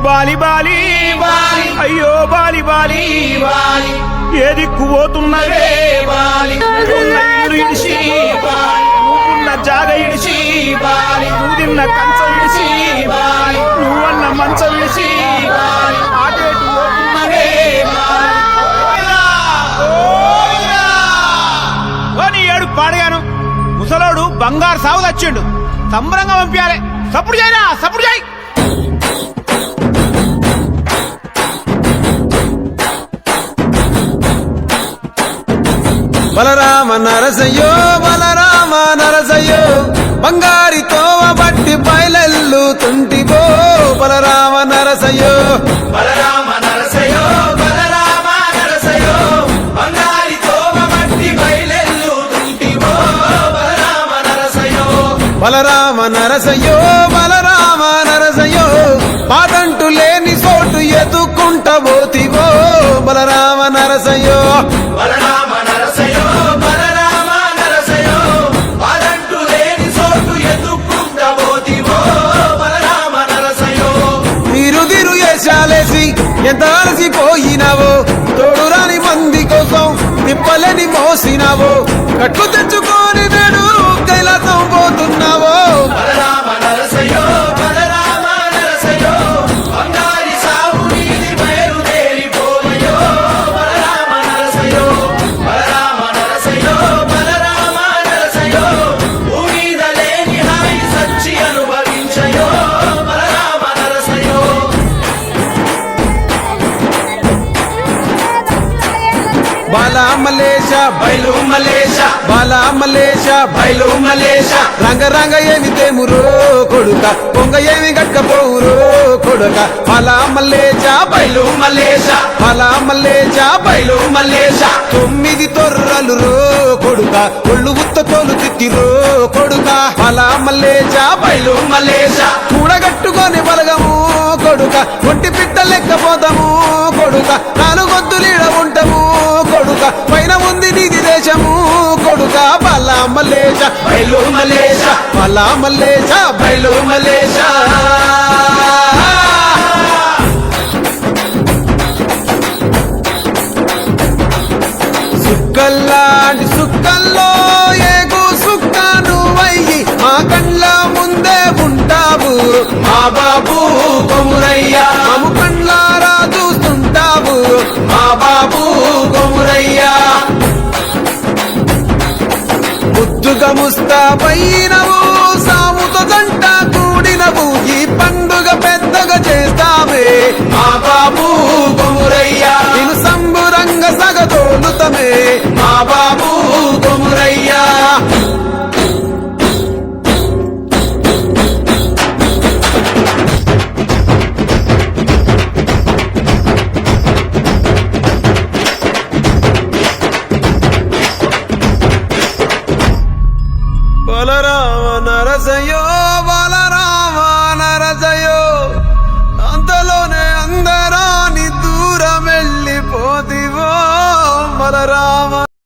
Bali Bali Bali అయ్యో Bali Bali Bali ఏ దిక్కు పోతున్నవే Bali నువ్వున్న ఇల్లు ఇడిసి బాలి నువ్వున్న జాగ ఇడిసి బాలి నువ్వు తిన్న కంచం ఇడిసి బాలి నువ్వన్న మంచం ఇడిసి బాలి ఆటేటు పోతున్నవే బాలి ఏడు పాడగాను ముసలోడు బంగారు సాగు తెచ్చిండు సంబరంగా పంపించాలి సప్పుడు చేయరా సప్పుడు చేయి బలరామ నరసయ్యో బలరామ నరసయ్యో బంగారి తోవ బట్టి బయలెల్లు తుంటివో బలరామ నరసయ్యో బలరామ నరసయ్యో బలరామ నరసయ్యో బంగారి తోవ బట్టి బయలెల్లు తుంటివో బలరామ నరసయ్యో బలరామ నరసయ్యో బలరామ నరసయ్యో పాదంటు లేని చోటు ఎదుకుంటబోతివో బలరామ నరసయ్యో బలరామ నరసయ్యో బలరామ నరసయ్యో పాదంటు లేని చోటు ఎదుక్కుంటబోతివో బలరామ నరసయ్యో తిరు వేషాలేసి ఎంత అలసిపోయినావో తోడురాని మంది కోసం తిప్పలేని మోసినావో కట్లు తెచ్చుకొని నేడు కైలాసం పోతున్నావో బలరామ నరసయ్యో బలరామ నరసయ్యో బంగారి సాగు నీది బయలుదేరిపోవయ్యో బలరామ నరసయ్యో బలరామ నరసయ్యో బలరామ నరసయ్యో భూమిద లేని హాయి సచ్చి అనుభవించయో బలరామ నరసయ్యో బాలా మలేష బయలు మలేష బాలా మలేష బయలు మలేష రంగ రంగ ఏమి తేమురో కొడుక పొంగ ఏమి గట్టపోవురో కొడుక బాలా మలేష బయలు మలేష బాలా మలేష బయలు మలేష 9 తొర్రలు రో కొడుక ఒళ్ళు ఉత్త తోలు తిట్టిరో కొడుక బాలా మలేష బయలు మలేష కూడగట్టుకొని బలగము కొడుక ఒంటి పిట్ట లెక్కపోతాము కొడుక 4 గొంతులీడ ఉంటాము కొడుక పైన ఉంది నీది దేశము కొడుక బాలా మలేష బయలు మలేష బాలా మలేష బయలు మలేష సుక్కల్లాంటి సుక్కల్లో ఏగు సుక్క నువ్వయ్యి మా కండ్ల ముందే ఉంటావు మా బాబు కొమురయ్య మాము కండ్లారా చూస్తుంటావు మా బాబు కొమురయ్య ముద్దుగా ముస్తాబైనవు సాముతో జంట కూడినవు ఈ పండుగ పెద్దగా చేస్తామే మా బాబు కొమురయ్య నేను సంబురంగా సగదోలుతమే మా బాబు కొమురయ్య బలరామ నరసయ్యో బలరామ నరసయ్యో అంతలోనే అందరాని దూరం వెళ్ళిపోతివో బలరామ